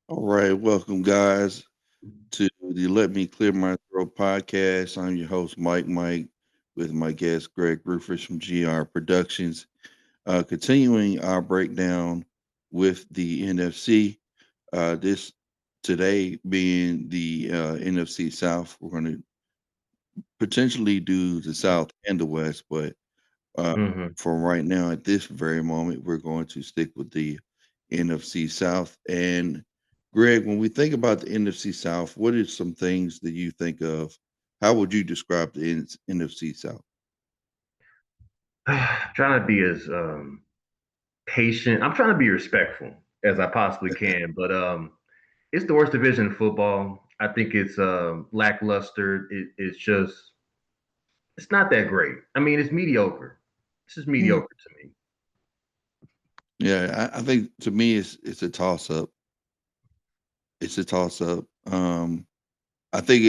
All right, welcome guys to the Let Me Clear My Throat podcast. I'm your host Mike with my guest Greg Rufus from GR Productions. Continuing our breakdown with the NFC. This today being the NFC South, we're going to potentially do the South and the West, but uh, Mhm. for right now, at this very moment, we're going to stick with the NFC South. And Greg, when we think about the NFC South, what are some things that you think of? How would you describe the NFC South? Trying to be as patient. I'm trying to be respectful as I possibly can, but it's the worst division in football. I think it's lackluster. It's not that great. I mean, it's mediocre. It's just Mm. mediocre to me. Yeah, I think to me it's a toss up. It's a toss up. I think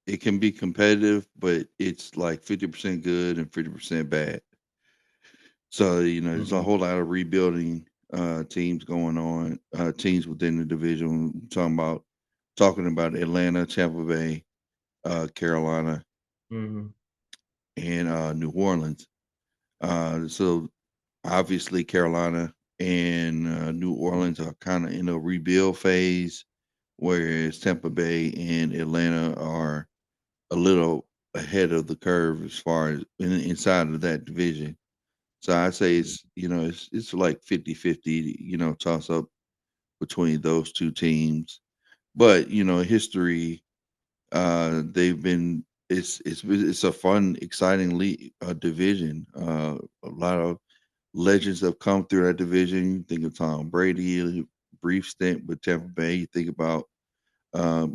it can be competitive, but it's like 50% good and 50% bad. So, there's a Hmm. whole lot of rebuilding teams going on, teams within the division. Talking about Atlanta, Tampa Bay, Carolina, Hmm. and New Orleans. So obviously Carolina and New Orleans are kind of in a rebuild phase, whereas Tampa Bay and Atlanta are a little ahead of the curve as far as inside of that division. So I'd say it's like 50-50, toss up between those two teams. But, history, they've been it's a fun, exciting league, division. A lot of legends have come through that division. You think of Tom Brady, a brief stint with Tampa Bay. You think about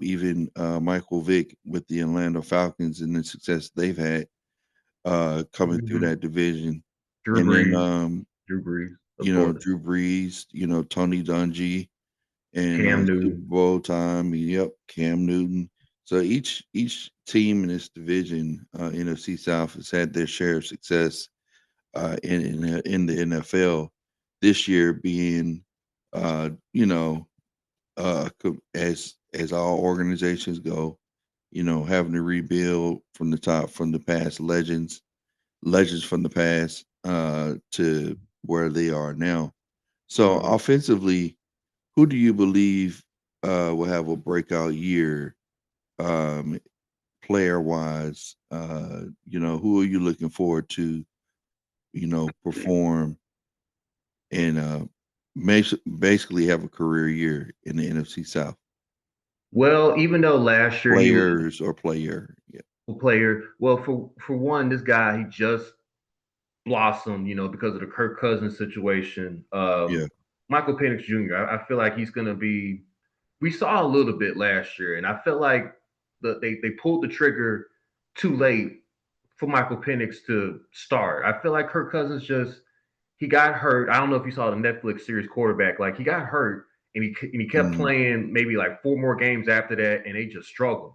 even Michael Vick with the Atlanta Falcons and the success they've had coming through Hmm. that division. Drew And then Brees. Drew Brees, of course. Drew Brees, Tony Dungy and Cam Super Newton. Bowl time. Yep, Cam Newton. So each team in this division, NFC South, has had their share of success in the NFL. This year being, uh, you know, as all organizations go, having to rebuild from the top, from the past legends from the past to where they are now. So Hmm. offensively, who do you believe will have a breakout year, um, player wise? Who are you looking forward to? Perform and basically have a career year in the NFC South. Well, even though last year he was Players or player, yeah, a player, well, for one, this guy he just blossom, because of the Kirk Cousins situation. yeah, Michael Penix Jr. I feel like he's going to be. We saw a little bit last year, and I felt like they pulled the trigger too late for Michael Penix to start. I feel like Kirk Cousins just he got hurt. I don't know if you saw the Netflix series Quarterback. Like he got hurt, and he kept mm, playing maybe like four more games after that, and they just struggled.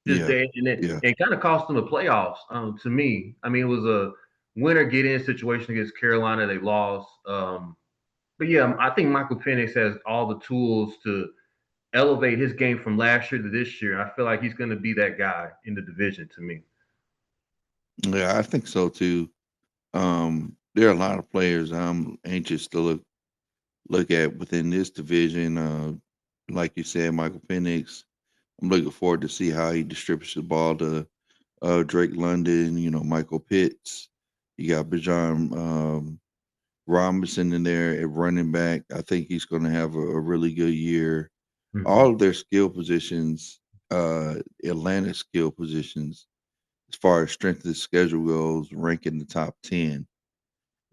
Just yeah, dead, and yeah. it kind of cost them the playoffs. To me, I mean, it was a winner get in situation against Carolina. They lost. But yeah, I think Michael Penix has all the tools to elevate his game from last year to this year. I feel like he's going to be that guy in the division to me. Yeah, I think so too. There are a lot of players I'm anxious to look at within this division. Like you said, Michael Penix. I'm looking forward to see how he distributes the ball to Drake London. Michael Pitts. You got Bijan Robinson in there at running back. I think he's going to have a really good year. Hmm. All of their skill positions, Atlantic skill positions, as far as strength of the schedule goes, rank in the top 10.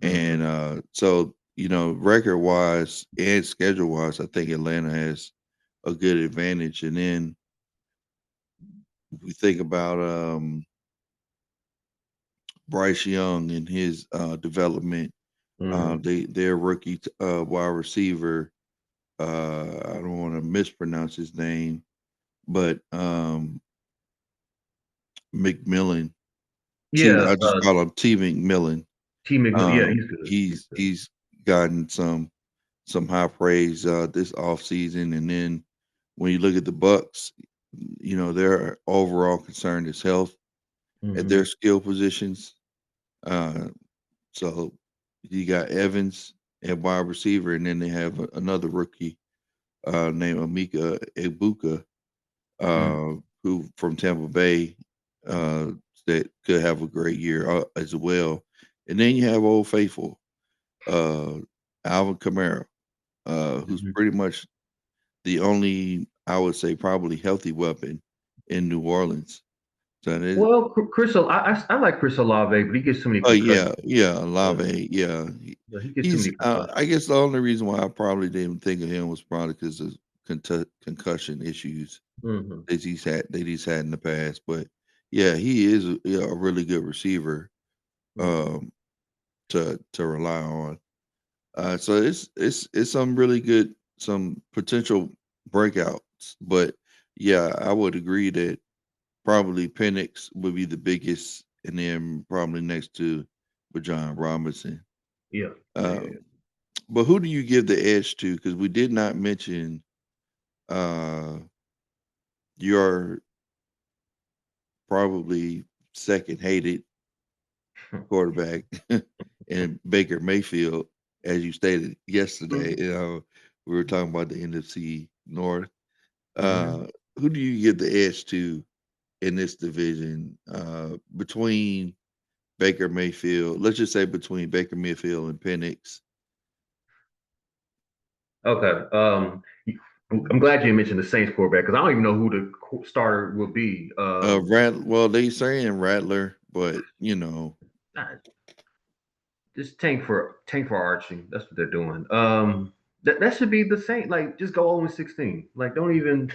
And Hmm. so, record wise and schedule wise, I think Atlanta has a good advantage. And then we think about Bryce Young and his development. Hmm. Their rookie wide receiver. I don't want to mispronounce his name, but McMillan. T. Yeah, I just call him T. McMillan. T. McMillan. Yeah, he's good. He's He's good. he's gotten some. some high praise this offseason. And then when you look at the Bucks, their overall concern is health at Hmm. their skill positions. Uh, so you got Evans at wide receiver, and then they have another rookie named Amika Ibuka, uh, who from Tampa Bay, uh, that could have a great year as well. And then you have Old Faithful, uh, Alvin Kamara, who's Hmm. pretty much the only, I would say, probably healthy weapon in New Orleans. So it, Well, I like Chris Olave, but he gets too many oh yeah, concussions. yeah, Yeah, Olave, yeah, yeah, he gets too he's. many concussions. I guess the only reason why I probably didn't think of him was probably because of concussion issues Hmm. that he's had in the past. But yeah, he is a really good receiver Hmm. um, to rely on. So it's some really good, some potential breakouts. But yeah, I would agree that probably Penix would be the biggest, and then probably next to John Robinson. Yeah, yeah, yeah, Um, but who do you give the edge to? Because we did not mention uh, your probably second hated yeah. quarterback and Baker Mayfield, as you stated yesterday. We were talking about the NFC North. Hmm. Uh, who do you give the edge to in this division between Baker Mayfield? Let's just say between Baker Mayfield and Penix. Okay. I'm glad you mentioned the Saints quarterback because I don't even know who the starter will be. Well, they saying Rattler, but Nah, just tank for Archie. That's what they're doing. That should be the same. Like, just go 0-16. Like, don't even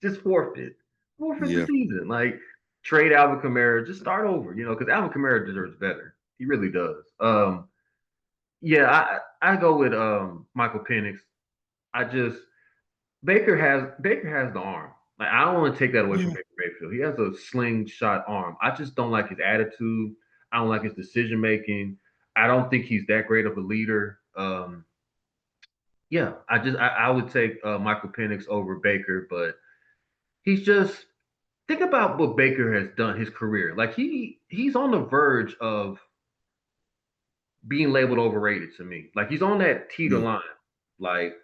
just forfeit the yeah, season. Like, trade Alvin Kamara, just start over. Because Alvin Kamara deserves better. He really does. Yeah, I go with Michael Penix. I just Baker has the arm. Like, I don't want to take that away from yeah, Baker Mayfield. He has a slingshot arm. I just don't like his attitude. I don't like his decision making. I don't think he's that great of a leader. Yeah, I would take Michael Penix over Baker, but he's just think about what Baker has done his career. Like, he's on the verge of being labeled overrated to me. Like, he's on that teeter yeah, line. Like,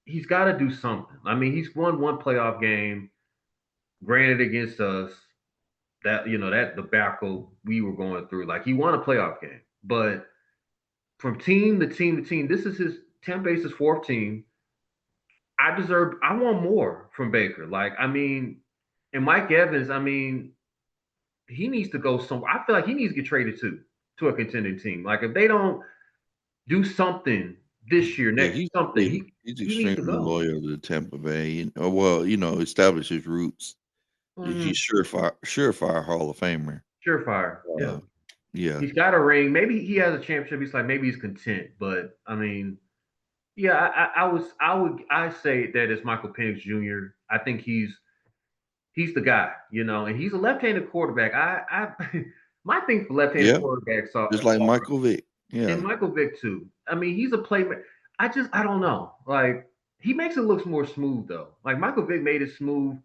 he's got to do something. I mean, he's won one playoff game, granted against us. That debacle we were going through. Like, he won a playoff game, but from team to team to team, this is his Tampa Bay's his fourth team. I want more from Baker. Like, I mean, and Mike Evans, I mean, he needs to go somewhere. I feel like he needs to get traded to a contending team. Like, if they don't do something this year, yeah. next He's something, yeah, he he's he needs to extremely go. loyal to Tampa Bay. Well, establish his roots. He's Mm, surefire Hall of Famer. surefire. Yeah. Uh, yeah, He's got a ring. Maybe he has a championship. He's like, maybe he's content. But I mean, yeah, I say that it's Michael Penix Jr. I think he's the guy, and he's a left-handed quarterback. I my thing for left-handed yeah. quarterbacks Just like Michael Vick. and Yeah, Michael Vick too. I mean, he's a playmaker. I don't know. Like, he makes it look more smooth though. Like, Michael Vick made it smooth.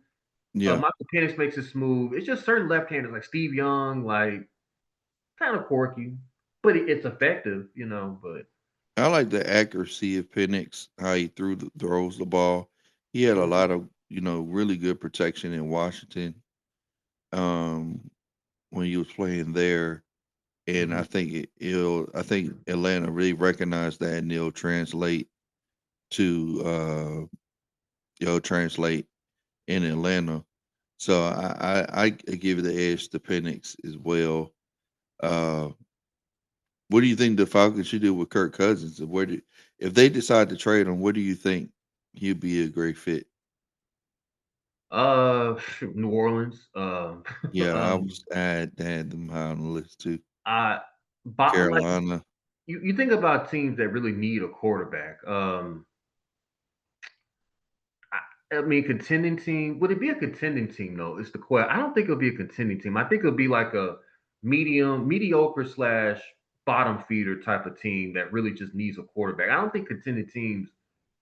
yeah. Michael Penix makes it smooth. It's just certain left-handers like Steve Young, like, kind of quirky, but it's effective, But I like the accuracy of Penix, how he throws the ball. He had a mhm, lot of really good protection in Washington um, when he was playing there, and mhm. I think Atlanta really recognized that, and they'll to translate in Atlanta. So I give it the edge to Penix as well. Uh, what do you think the Falcons should do with Kirk Cousins? And if they decide to trade him, what do you think he'd be a great fit? New Orleans. Yeah, Um, I had them high on the list too. I, but like, Carolina. you think about teams that really need a quarterback. I mean, contending team. Would it be a contending team though? It's the question. I don't think it'll be a contending team. I think it'll be like a mediocre slash. bottom feeder type of team that really just needs a quarterback. I don't think contending teams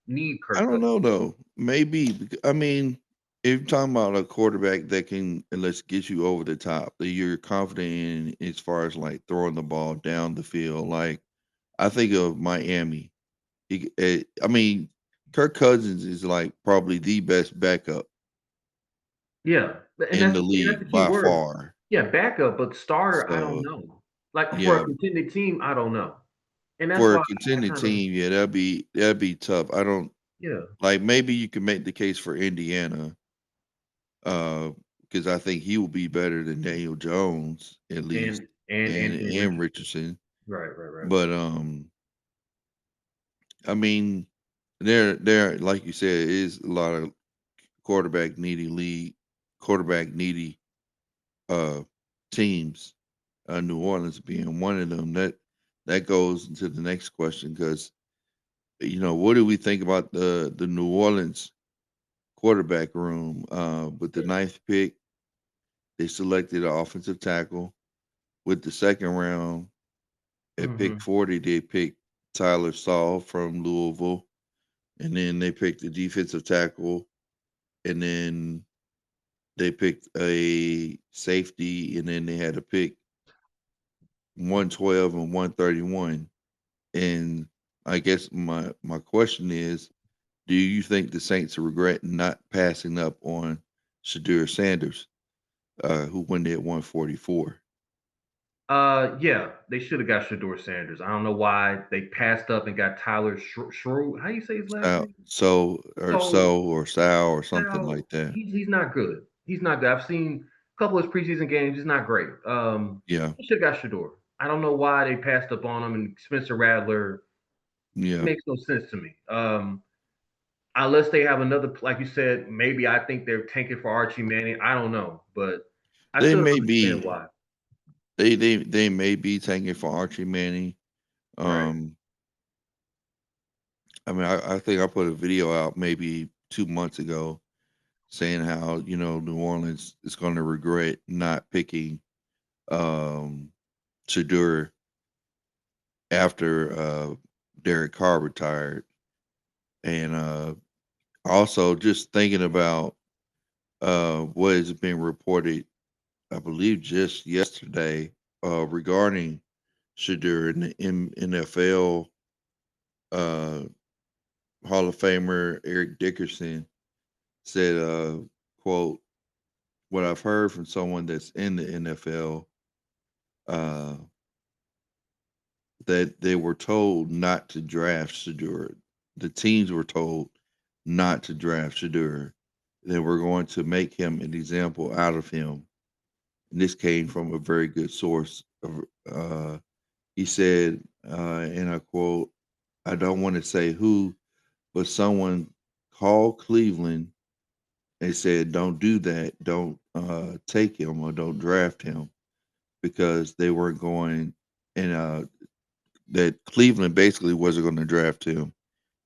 need I Kirk don't Cousins. know though. Maybe I mean, if you're talking about a quarterback that can let's get you over the top, that you're confident in as far as like throwing the ball down the field. Like I think of Miami. I mean, Kirk Cousins is like probably the best backup Yeah, and in that's the and that's the league key by word. far. Yeah, backup, but starter, I don't So know. Like for a yeah, contending team, I don't know, and that's for a why I contending kind of team, yeah, that'd be tough. I don't yeah, like maybe you can make the case for Indiana, uh, because I think he will be better than Daniel Jones at least, and Anthony and Richardson. Richardson. Right, right, right. But I mean, there like you said, is a lot of quarterback needy league, quarterback needy uh teams. New Orleans being one of them. That goes into the next question because what do we think about the New Orleans quarterback room? With the ninth pick, they selected an offensive tackle. With the second round, at pick Hmm. 40, they picked Tyler Saul from Louisville, and then they picked the defensive tackle, and then they picked a safety, and then they had to pick 112 and 131. And I guess my question is, do you think the Saints regret not passing up on Shadur Sanders, who went at 144? Yeah, they should have got Shador Sanders. I don't know why they passed up and got Tyler Shrew. How you say his last name? So So or Sal or something Sal, like that. he's not good. He's not good. I've seen a couple of his preseason games. He's not great. Yeah, They should have got Shador. I don't know why they passed up on him. And Spencer Rattler yeah. makes no sense to me. Unless they have another, like you said, maybe I think they're tanking for Archie Manning. I don't know, but I They still may don't understand be why. they may be tanking for Archie Manning. Right. Um, I mean, I think I put a video out maybe 2 months ago saying how New Orleans is going to regret not picking um Shadur after Derek Carr retired, and also just thinking about what has been reported, I believe just yesterday, regarding Shadur and the NFL uh, Hall of Famer Eric Dickerson said, "quote What I've heard from someone that's in the NFL, uh, that they were told not to draft Shadur. The teams were told not to draft Shadur. They were going to make him an example out of him." And this came from a very good source. He said, and I quote, "I don't want to say who, but someone called Cleveland and said, don't do that. Don't take him or don't draft him because they weren't going, and that Cleveland basically wasn't going to draft him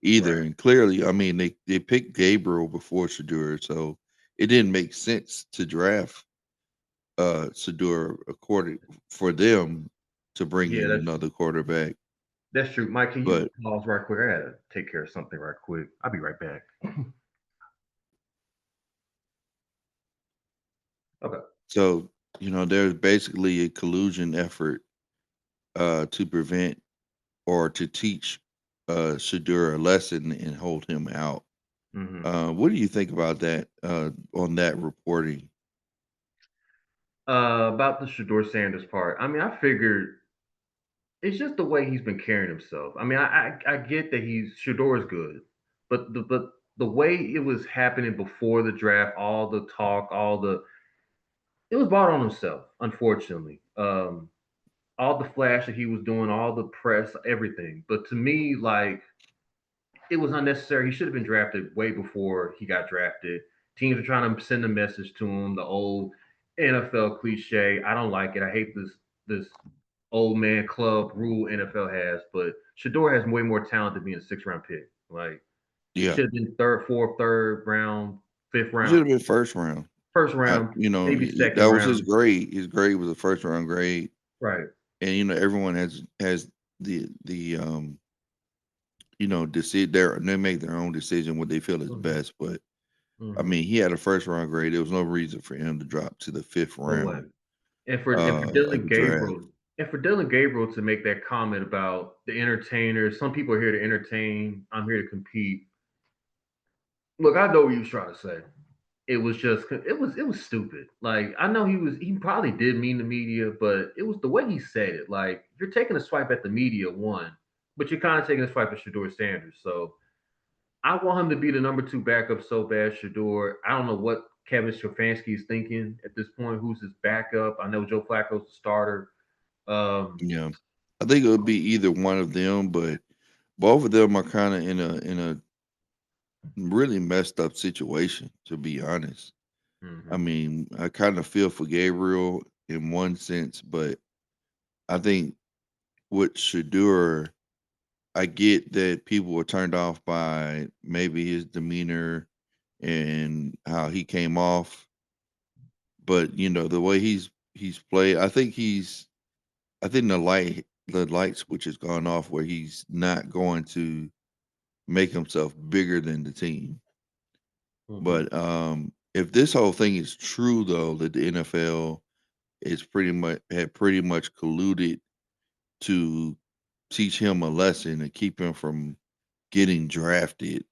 either. Right. And clearly, I mean, they picked Gabriel before Shadur, so it didn't make sense to draft Shadur according for them to bring Yeah, in another quarterback. that's true. Mike, can you But pause right quick? I gotta take care of something right quick. I'll be right back. Okay. so there's basically a collusion effort to prevent or to teach Shadur a lesson and hold him out. Hmm. What do you think about that on that reporting? About the Shador Sanders part. I mean, I figured it's just the way he's been carrying himself. I mean, I get that he's Shador's good, but the way it was happening before the draft, all the talk, all the it was brought on himself. Unfortunately, all the flash that he was doing, all the press, everything. But to me, like it was unnecessary. He should have been drafted way before he got drafted. Teams are trying to send a message to him. The old NFL cliche. I don't like it. I hate this old man club rule NFL has. But Shador has way more talent than being a 6 round pick. Like he Yeah, should have been third, fourth, third round, fifth he should round, have been first round. first round, maybe That second was his round. grade. His grade was a first round grade, Right. and everyone has the decide they make their own decision what they feel is Hmm. best. But I Hmm. mean, he had a first round grade. There was no reason for him to drop to the fifth No way. round And for of Dylan the draft. Gabriel and for Dylan Gabriel to make that comment about the entertainers, some people are here to entertain. I'm here to compete. Look, I know what he was trying to say. It was stupid. Like I know he probably did mean the media, but it was the way he said it. Like you're taking a swipe at the media one, but you're kind of taking a swipe at Shador Sanders. So I want him to be the number two backup so bad. Shador. I don't know what Kevin Stefanski is thinking at this point. Who's his backup? I know Joe Flacco's the starter. Um, Yeah, I think it would be either one of them, but both of them are kind of in a really messed up situation, to be honest. I mhm, mean, I kind of feel for Gabriel in one sense, but I think with Shadur, I get that people were turned off by maybe his demeanor and how he came off, but the way he's played, I think the light switch has gone off where he's not going to make himself bigger than the team. mhm, But if this whole thing is true, though, that the NFL is pretty much colluded to teach him a lesson and keep him from getting drafted,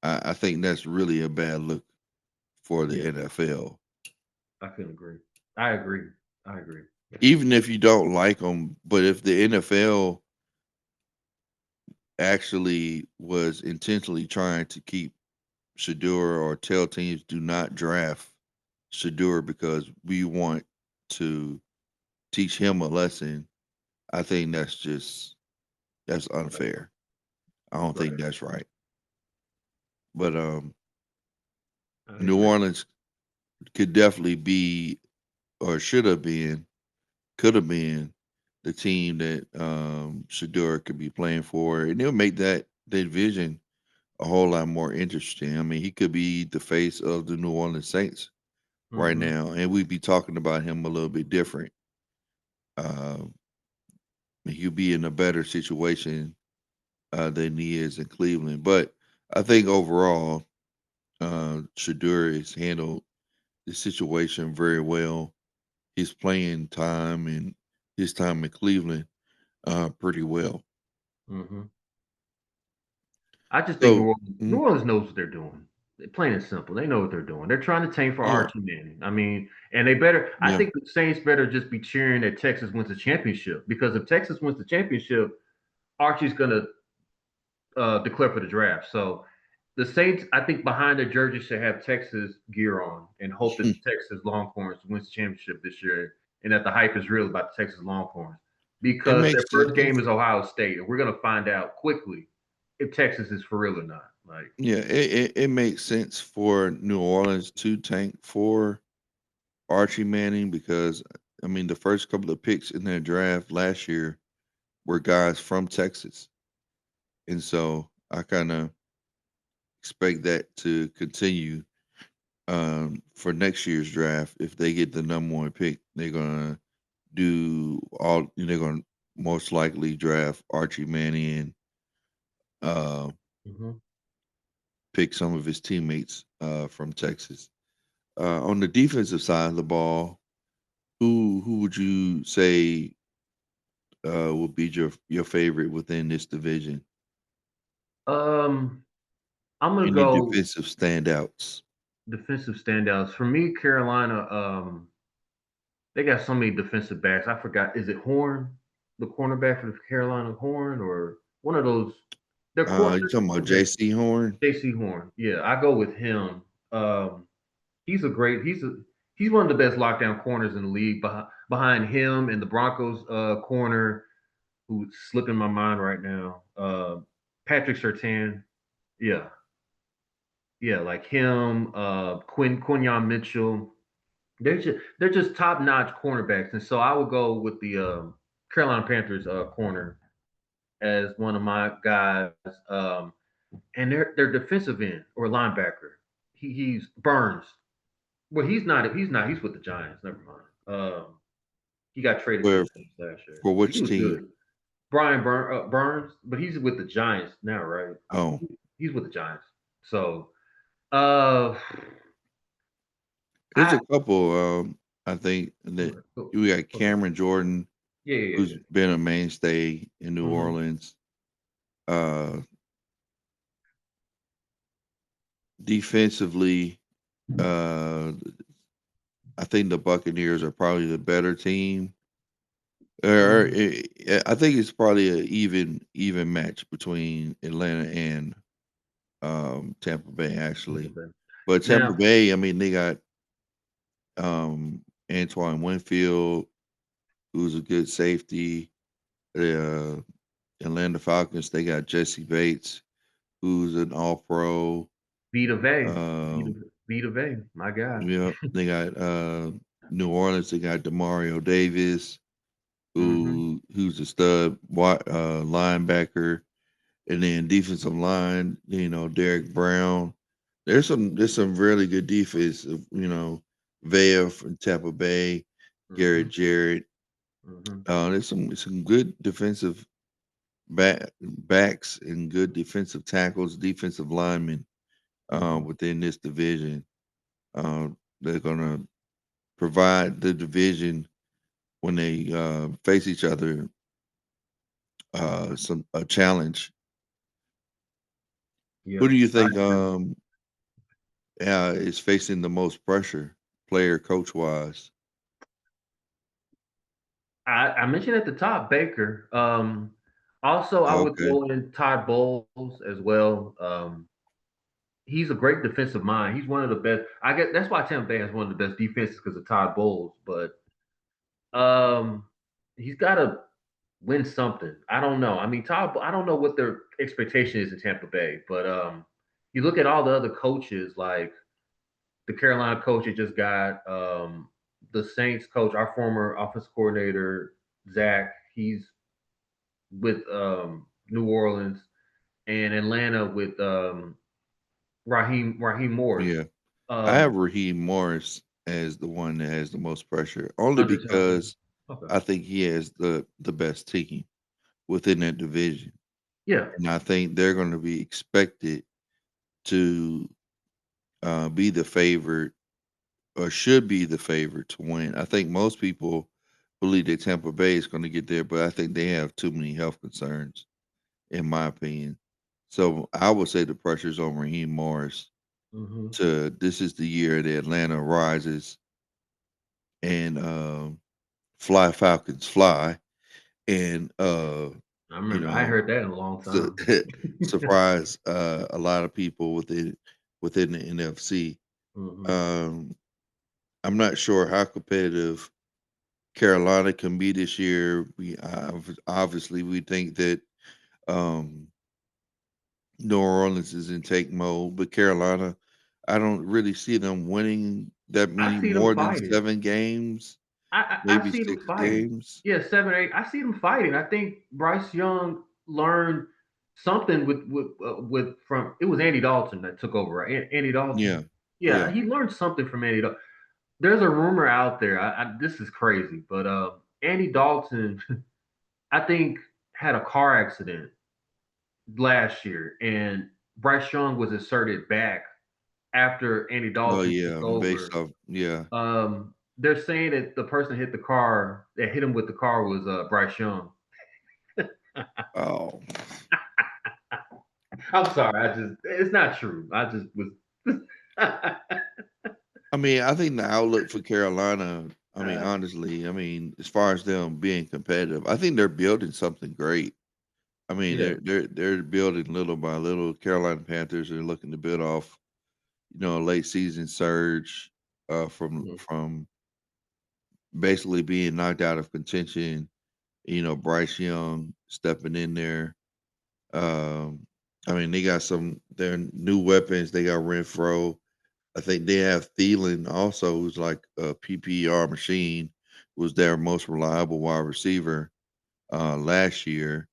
I think that's really a bad look for the yeah, NFL. I couldn't agree. I agree. I agree. Even if you don't like him, but if the NFL actually was intentionally trying to keep Shadur or tell teams do not draft Shadur because we want to teach him a lesson, I think that's unfair. I don't think Right. that's right. But I New agree. Orleans could definitely be or could have been the team that Shador could be playing for, and it'll make that division a whole lot more interesting. I mean, he could be the face of the New Orleans Saints right Hmm. now, and we'd be talking about him a little bit different. Uh, he'll be in a better situation than he is in Cleveland. But I think overall, Shadur has handled the situation very well. His playing time and his time in Cleveland pretty well. Hmm. I just think So, New mm, Orleans knows what they're doing. Plain and simple, they know what they're doing. They're trying to tank for yeah, Archie Manning. I mean, and they better. I yeah, think the Saints better just be cheering that Texas wins the championship because if Texas wins the championship, Archie's gonna declare for the draft. So the Saints, I think, behind their jersey should have Texas gear on and hope that the Texas Longhorns wins the championship this year, and that the hype is real about the Texas Longhorns it because their makes first game sense. is Ohio State, and we're gonna find out quickly if Texas is for real or not. Like, Yeah, it makes sense for New Orleans to tank for Archie Manning because I mean the first couple of picks in their draft last year were guys from Texas, and so I kind of expect that to continue for next year's draft. If they get the number one pick, they're gonna do all. They're gonna most likely draft Archie Manning and uh, mhm. pick some of his teammates from Texas. On the defensive side of the ball, who would you say would be your favorite within this division? um, I'm gonna Any go defensive standouts? defensive standouts for me. Carolina, they got so many defensive backs. I forgot. Is it Horn, the cornerback for the Carolina Horn, or one of those? You Their talking about cornerbacks. J.C. Horn? J.C. Horn. Yeah, I go with him. Um, he's a great. He's one of the best lockdown corners in the league. Behind him and the Broncos corner, who's slipping my mind right now. Patrick Surtain. Yeah, yeah, like him. Quinyon Mitchell. They're just top notch cornerbacks, and so I would go with the Carolina Panthers corner as one of my guys. And their defensive end or linebacker, he's Burns. Well, he's not. He's not. He's with the Giants. Never mind. He got traded to Where the Saints last year. for He which was team? good. Burns, but he's with the Giants now, right? Oh, He's with the Giants. So, uh, there's I a couple. I think that go, go, we got go ahead. Cameron Jordan, Yeah, yeah, who's yeah. been a mainstay in New Mm-hmm. Orleans. Uh, Defensively, uh, I think the Buccaneers are probably the better team. Mm-hmm. I think it's probably an even match between Atlanta and Tampa Bay actually. But Tampa Now, Bay, I mean, they got Antoine Winfield, who's a good safety. The Atlanta Falcons, they got Jesse Bates, who's an All Pro. Vita Vea, Vita, Um, Vita Vea, my guy. yeah, they got New Orleans. They got Demario Davis, Mm-hmm. who's a stud linebacker, and then defensive line. Derek Brown. There's some really good defense. Vea from Tampa Bay, Mm-hmm. Garrett Jarrett. Mm-hmm. There's some good defensive backs and good defensive tackles, defensive linemen Mm-hmm. within this division. They're gonna provide the division when they face each other some a challenge. Who Yeah, do you I think agree. is facing the most pressure, player coach wise? I mentioned at the top Baker. Also, I would Okay, throw in Todd Bowles as well. He's a great defensive mind. He's one of the best. I guess that's why Tampa Bay has one of the best defenses because of Todd Bowles. But um, he's got to win something. I don't know. I mean, Todd. I don't know what their expectation is in Tampa Bay, but you look at all the other coaches, like the Carolina coach that just got the Saints coach, our former offensive coordinator Zach. He's with New Orleans and Atlanta with Raheem Morris. yeah, I have Um, Raheem Morris as the one that has the most pressure, only under Tom Brady. because Okay. I think he has the best team within that division, Yeah. and I think they're going to be expected to be the favorite or should be the favorite to win. I think most people believe that Tampa Bay is going to get there, but I think they have too many health concerns, in my opinion. So I would say the pressure's on Raheem Morris. Hmm. To this is the year that Atlanta rises and fly Falcons fly, and I you remember. I know heard that in a long su- time. surprise a lot of people within the NFC. Hmm. Um, I'm not sure how competitive Carolina can be this year. Obviously we think that um, New Orleans is in take mode, but Carolina, I don't really see them winning that I many see them more than fighting. 7 games, I maybe see them six fighting. games. Yeah, 7, 8. I see them fighting. I think Bryce Young learned something with from it was Andy Dalton that took over, right? Andy Dalton. Yeah, Yeah, yeah. he learned something from Andy Dalton. There's a rumor out there. This is crazy, but Andy Dalton, I think, had a car accident last year, and Bryce Young was inserted back after Andy Oh Dalton took yeah, based over. off. Yeah. They're saying that the person hit the car that hit him with the car was Bryce Young. Oh, I'm sorry, I just it's not true. I just was. I mean, I think the outlook for Carolina. I mean, uh, honestly, I mean, as far as them being competitive, I think they're building something great. I mean, yeah. they're building little by little. Carolina Panthers are looking to build off, a late season surge Mhm. from basically being knocked out of contention. Bryce Young stepping in there. Um, I mean, they got some their new weapons. They got Renfro. I think they have Thielen also, who's like a PPR machine, was their most reliable wide receiver last year.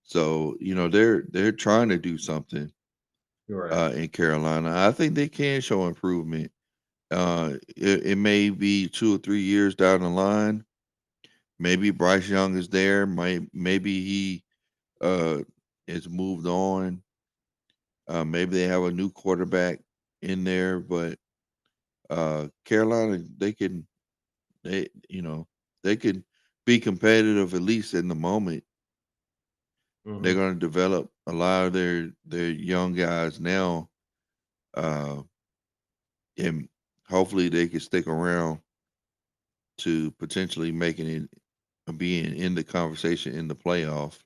So they're trying to do something You're right. in Carolina. I think they can show improvement. It may be 2 or 3 years down the line. Maybe Bryce Young is there. Maybe he uh, is moved on. Maybe they have a new quarterback in there, but Carolina, they can be competitive at least in the moment. They're Hmm. going to develop a lot of their young guys now, uh, and hopefully they can stick around to potentially making it being in the conversation in the playoff,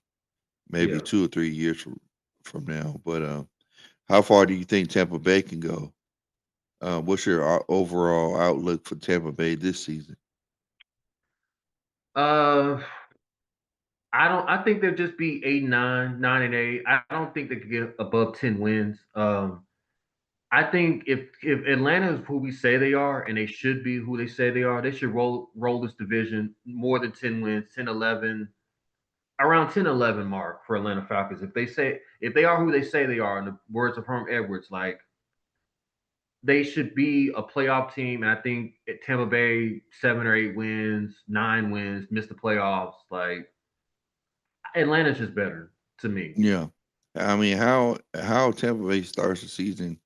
maybe Yeah. 2 or 3 years from now. But how far do you think Tampa Bay can go? What's your overall outlook for Tampa Bay this season? Uh, I don't. I think they'll just be 8-9, 9-8. I don't think they could get above 10 wins. I think if Atlanta is who we say they are, and they should be who they say they are, they should roll this division more than 10 wins, 10, 11, around 10, 11 mark for Atlanta Falcons. If they are who they say they are, in the words of Herm Edwards, like they should be a playoff team. And I think at Tampa Bay 7 or 8 wins, 9 wins, miss the playoffs. Like Atlanta's just better to me. Yeah, I mean how Tampa Bay starts the season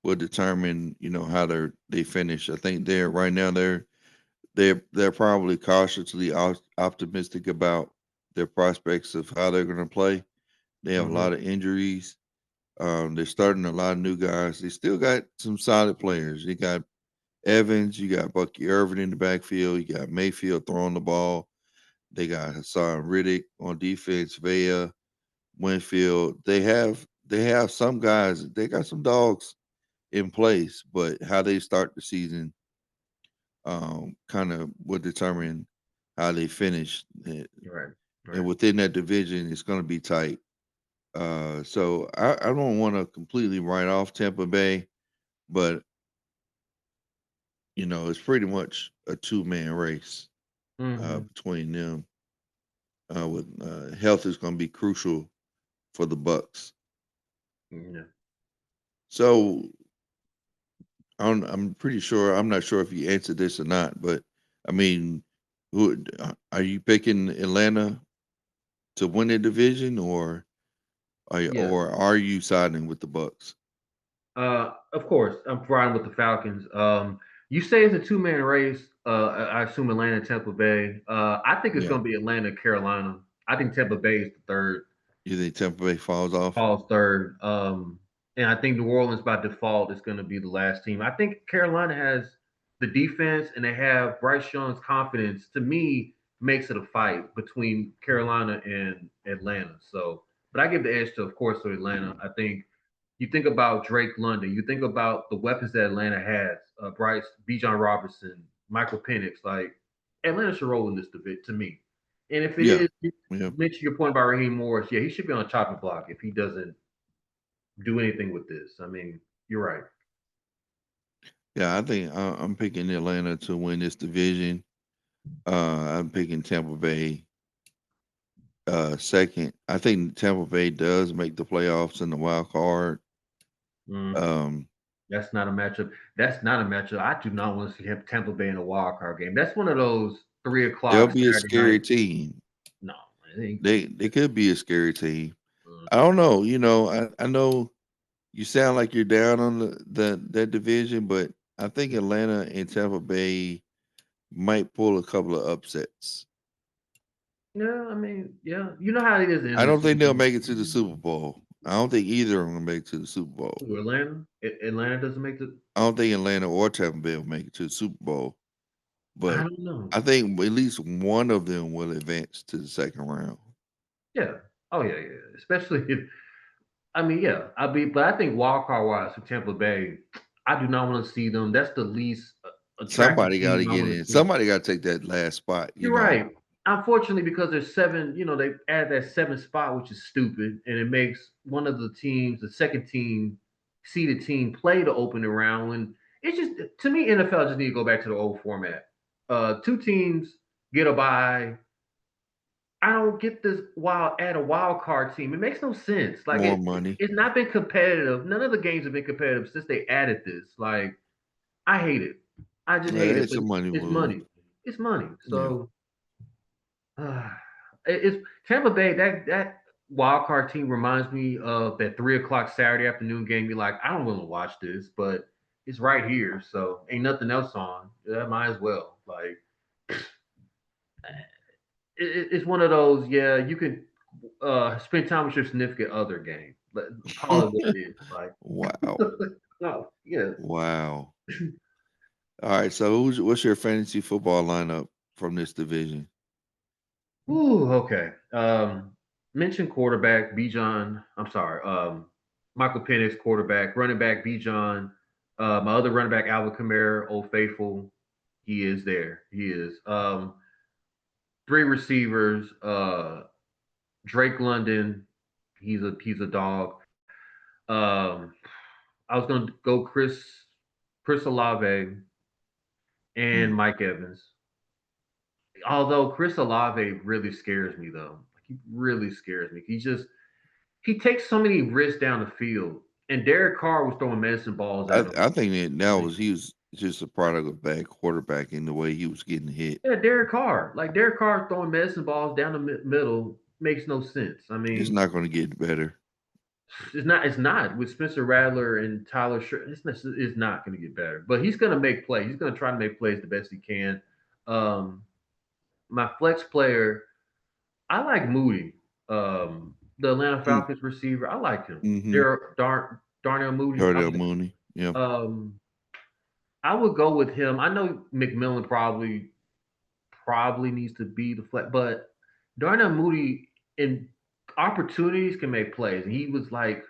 will determine how they finish. I think they're right now they're probably cautiously optimistic about their prospects of how they're going to play. They have a Hmm. lot of injuries. They're starting a lot of new guys. They still got some solid players. You got Evans, you got Bucky Irvin in the backfield, you got Mayfield throwing the ball. They got Hassan Riddick on defense, Vea, Winfield. They have some guys. They got some dogs in place, but how they start the season kind of will determine how they finish. Right. And Right. within that division, it's going to be tight. So I don't want to completely write off Tampa Bay, but it's pretty much a two-man race Hmm. between them. With health is going to be crucial for the Bucks. Yeah. So I'm pretty sure. I'm not sure if you answered this or not, but I mean, who are you picking Atlanta to win the division, Yeah. or are you siding with the Bucks? Of course, I'm riding with the Falcons. You say it's a two-man race. I assume Atlanta, Tampa Bay. I think it's Yeah, going to be Atlanta, Carolina. I think Tampa Bay is the third, you think Tampa Bay falls off? Paul's third. And I think New Orleans by default is going to be the last team. I think Carolina has the defense and they have Bryce Young's confidence. To me, makes it a fight between Carolina and Atlanta. So, but I give the edge to, of course, to Atlanta. I think you think about Drake London, you think about the weapons that Atlanta has, Bryce, Bijan Robertson, Michael Penix. Like Atlanta should roll in this division to me. And if it Yeah, is, yeah, mention your point about Raheem Morris, yeah, he should be on a chopping block if he doesn't do anything with this. I mean, you're right. yeah. I think I'm picking Atlanta to win this division. I'm picking Tampa Bay second. I think Tampa Bay does make the playoffs in the wild card. Mm, Um, that's not a matchup. That's not a matchup. I do not want to see Tampa Bay in a wild card game. That's one of those three they'll o'clock be a Saturday night. scary team. No, it ain't gonna They could be a scary team. be. I don't know. I know you sound like you're down on the that division, but I think Atlanta and Tampa Bay might pull a couple of upsets. Yeah, I mean, yeah, you know how it is in I the don't think they'll season. make it to the Super Bowl. I don't think either of them will make it to the Super Bowl. Ooh, Atlanta doesn't make the. I don't think Atlanta or Tampa Bay will make it to the Super Bowl, I but don't know. I think at least one of them will advance to the second round. Yeah. Oh yeah, yeah. Especially if I mean, yeah. But I think wild card wise for Tampa Bay, I do not want to see them. That's the least attractive Somebody got to team I get want to in. see. Somebody got to take that last spot. You're right. Unfortunately, because there's seven, they add that seven spot, which is stupid, and it makes one of the teams, the second team, seeded team, play the opening round. And it's just to me, NFL just need to go back to the old format. Two teams get a bye. I don't get this add a wild card team. It makes no sense. More money. It's not been competitive. None of the games have been competitive since they added this. Like I hate it. I just hate it. It's But a money it's move. money. It's money. Yeah. So uh, it's Tampa Bay. That wild card team reminds me of that 3 o'clock Saturday afternoon game. You're like, I don't want to watch this, but it's right here, so ain't nothing else on. Yeah, might as well. Like it's one of those. Yeah, you can spend time with your significant other game. But call it what it is. Like Wow. no, yeah. Wow. All right. So what's your fantasy football lineup from this division? Ooh, okay. Mention quarterback Bijan. I'm sorry. Michael Penix, quarterback, running back Bijan. My other running back Alvin Kamara, Old Faithful. He is there. He is. Three receivers. Drake London. He's a dog. Um, I was gonna go Chris Olave and Mm. Mike Evans. Although Chris Olave really scares me though. Like, he really scares me. He takes so many risks down the field. And Derek Carr was throwing medicine balls at him. I think that Like, was he was just a product of bad quarterbacking the way he was getting hit. yeah, Derek Carr. Like Derek Carr throwing medicine balls down the middle makes no sense. I It's mean, not going to get better. it's not. It's not with Spencer Rattler and Tyler. It's not going to get better. But he's going to make plays. He's going to try to make plays the best he can. Um, my flex player, I like Moody, the Atlanta Mm, Falcons receiver. I like him. mm-hmm. Darnell Moody. I Darnell like Mooney. Yeah. him. I would go with him. I know McMillan probably needs to be the flex, but Darnell Moody in opportunities can make plays, and he was like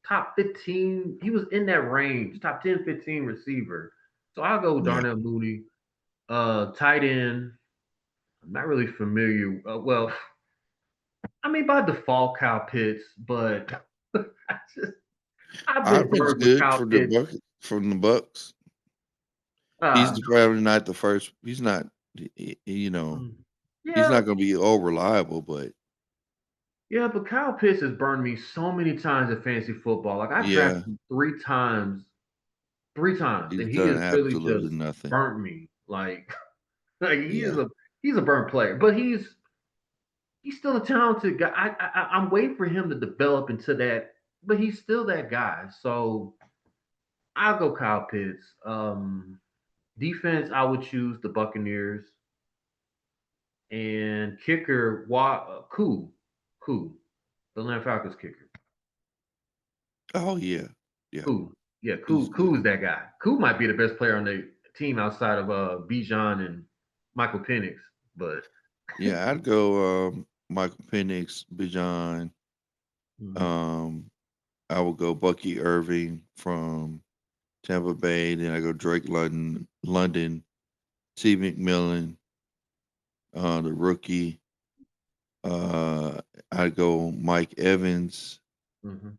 top 15. He was in that range, top 10, 15 receiver. So I'll go with Yeah. Darnell Moody. Tight end. I'm not really familiar. Well, I mean by default, Kyle Pitts, but I just I've been Ivan's burned with good Kyle for the Pitts. bucket from the Bucks. He's Uh, probably not the first. He's not. He's yeah, not going to be all reliable, but yeah, but Kyle Pitts has burned me so many times in fantasy football. Like I yeah, drafted him three times, he's and he done has really absolutely just nothing. burnt me. Like, like Yeah. he's a burnt player, but he's still a talented guy. I'm waiting for him to develop into that, but he's still that guy. So I'll go Kyle Pitts. Defense, I would choose the Buccaneers, and kicker, Koo, the Atlanta Falcons kicker. Oh yeah. Yeah. Koo, yeah, He's Koo good. is that guy. Koo might be the best player on the team outside of Bijan and Michael Penix, but Yeah, I'd go Michael Penix, Bijan. mhm, Um, I would go Bucky Irving from Tampa Bay. Then I go Drake London, T. McMillan, the rookie. I go Mike Evans. mhm,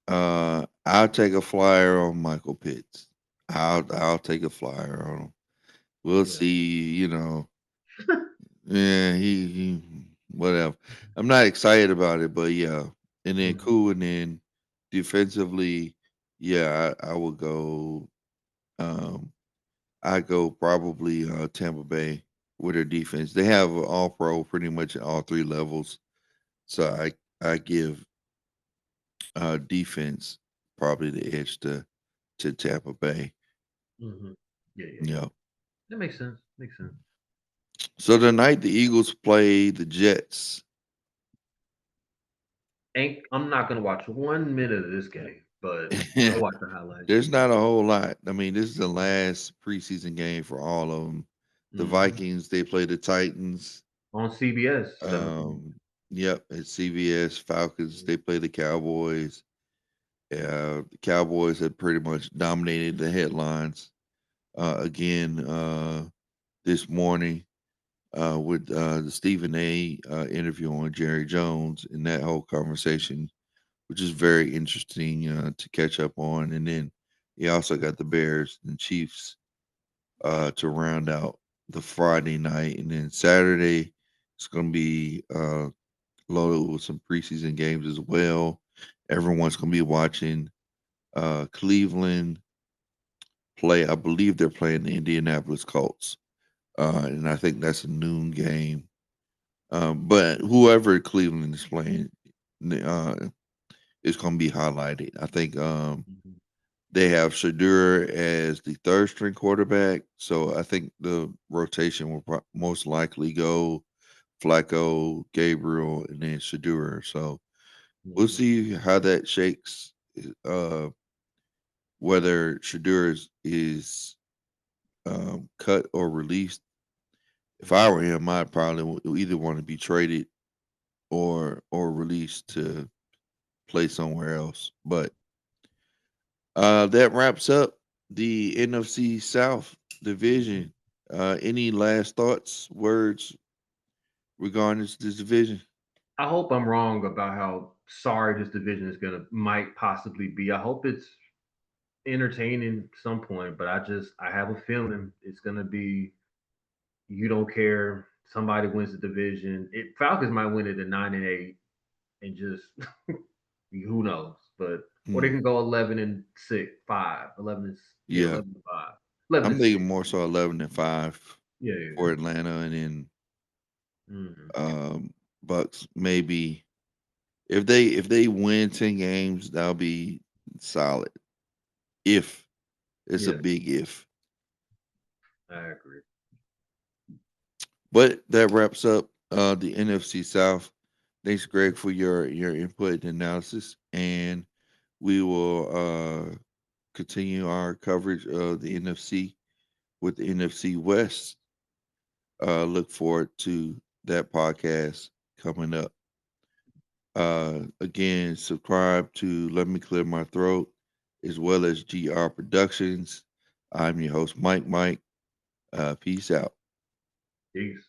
I'll take a flyer on Michael Pitts. I'll take a flyer on him. We'll yeah, see. Yeah, he whatever. I'm not excited about it, but yeah. And then mhm, cool. And then defensively, yeah, I would go. Um, I go probably Tampa Bay with their defense. They have an all pro pretty much at all three levels. So I give defense probably the edge to Tampa Bay. mhm. Yeah. Yeah. That makes sense. Makes sense. So tonight the Eagles play the Jets. Ain't I'm not gonna watch 1 minute of this game, but I'll watch the highlights. There's not a whole lot. I mean, this is the last preseason game for all of them. The Mhm. Vikings, they play the Titans. On CBS 7 p.m. Um, yep, at CVS. Falcons, Mhm. they play the Cowboys. The Cowboys have pretty much dominated the headlines again this morning with the Stephen A. Interview on Jerry Jones and that whole conversation, which is very interesting to catch up on. And then he also got the Bears and Chiefs to round out the Friday night, and then Saturday it's going to be loaded with some preseason games as well. Everyone's going to be watching Cleveland play. I believe they're playing the Indianapolis Colts, and I think that's a noon game. But whoever Cleveland is playing, uh, is going to be highlighted. I think Mhm. they have Shadur as the third string quarterback, so I think the rotation will most likely go Flacco, Gabriel, and then Shadur. So we'll Mhm. see how that shakes. Uh, whether Shadur is cut or released. If I Mhm. were him, I'd probably either want to be traded or released to play somewhere else. But that wraps up the NFC South Mhm. division. Any last thoughts, words regarding this division? I hope I'm wrong about how sorry this division is gonna might possibly be. I hope it's entertaining some point, but I have a feeling it's gonna be you don't care. Somebody wins the division. Falcons might win it at 9-8 and just who knows, but or they Hmm. can go 11-6, 5, 11 and yeah, Yeah, 11-5, 11 I'm and 6. thinking more so 11-5 Yeah, yeah. for Atlanta, and then Hmm. um, Bucks maybe if they win 10 games, that'll be solid. If it's a Yeah, big if. I agree. But that wraps up the NFC South. Thanks, Greg, for your input and analysis, and we will continue our coverage of the NFC with the NFC West. Look forward to that podcast coming up. Again, subscribe to Let Me Clear My Throat as well as GR Productions. I'm your host, Mike. Peace out. Peace.